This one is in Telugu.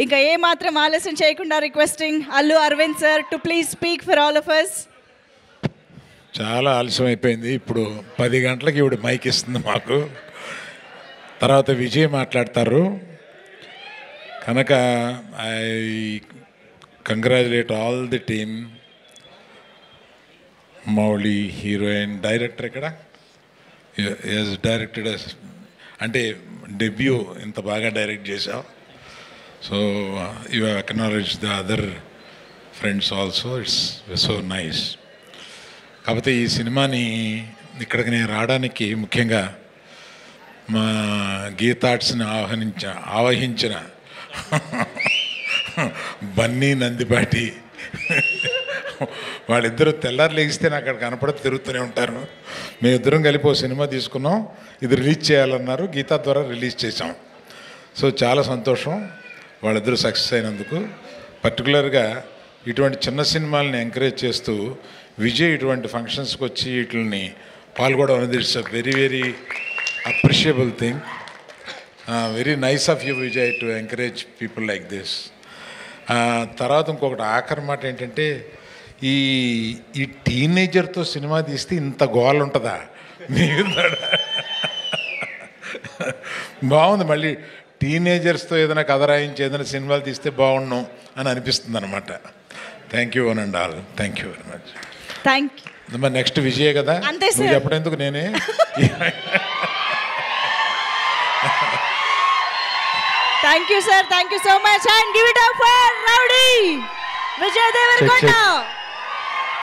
ఇంకా ఏ మాత్రం ఆలస్యం చేయకుండా requesting Allu Aravind sir to please speak for all of us. చాలా ఆలస్యం అయిపోయింది. ఇప్పుడు 10 గంటలకి ఇవిడ మైక్ ఇస్తుంది మాకు. తర్వాత విజయ్ మాట్లాడతారు కనుక I congratulate all the team. Mouli heroine, director ఇక్కడ ఎస్ డైరెక్టెడ్ అంటే డెబ్యూ ఇంత బాగా డైరెక్ట్ చేసావు. So you acknowledge the other friends also, it's so nice. కాకపోతే ఈ సినిమాని ఇక్కడికి నేను రావడానికి ముఖ్యంగా మా గీతార్ట్స్ని ఆవహించిన బన్నీ నందిపాటి వాళ్ళిద్దరూ తెల్లారు లెగిస్తే నాకు అక్కడ కనపడి తిరుగుతూనే ఉంటారు. మేమిద్దరం కలిపి ఓ సినిమా తీసుకున్నాం, ఇది రిలీజ్ చేయాలన్నారు, గీతా ద్వారా రిలీజ్ చేసాం. సో చాలా సంతోషం వాళ్ళిద్దరూ సక్సెస్ అయినందుకు. పర్టికులర్గా ఇటువంటి చిన్న సినిమాలని ఎంకరేజ్ చేస్తూ విజయ్ ఇటువంటి ఫంక్షన్స్కి వచ్చి వీటిని పాల్గొనడం అనేది it's a very very appreciable thing. Very nice of you Vijay to encourage people like this. తర్వాత ఇంకొకటి ఆఖరి మాట ఏంటంటే, ఈ టీనేజర్తో సినిమా తీస్తే ఇంత గోల ఉంటుందా? బాగుంది. మళ్ళీ టీనేజర్స్తో ఏదైనా కథ రాయించి ఏదైనా సినిమాలు తీస్తే బాగుండు అని అనిపిస్తుంది అనమాట. Thank you one and all. Thank you very much. Thank you. మరి నెక్స్ట్ విజయే కదా, నువ్వు చెప్పడేందుకు నేనే. Thank you sir, thank you so much and give it up for Rowdy Vijay Devarkonda.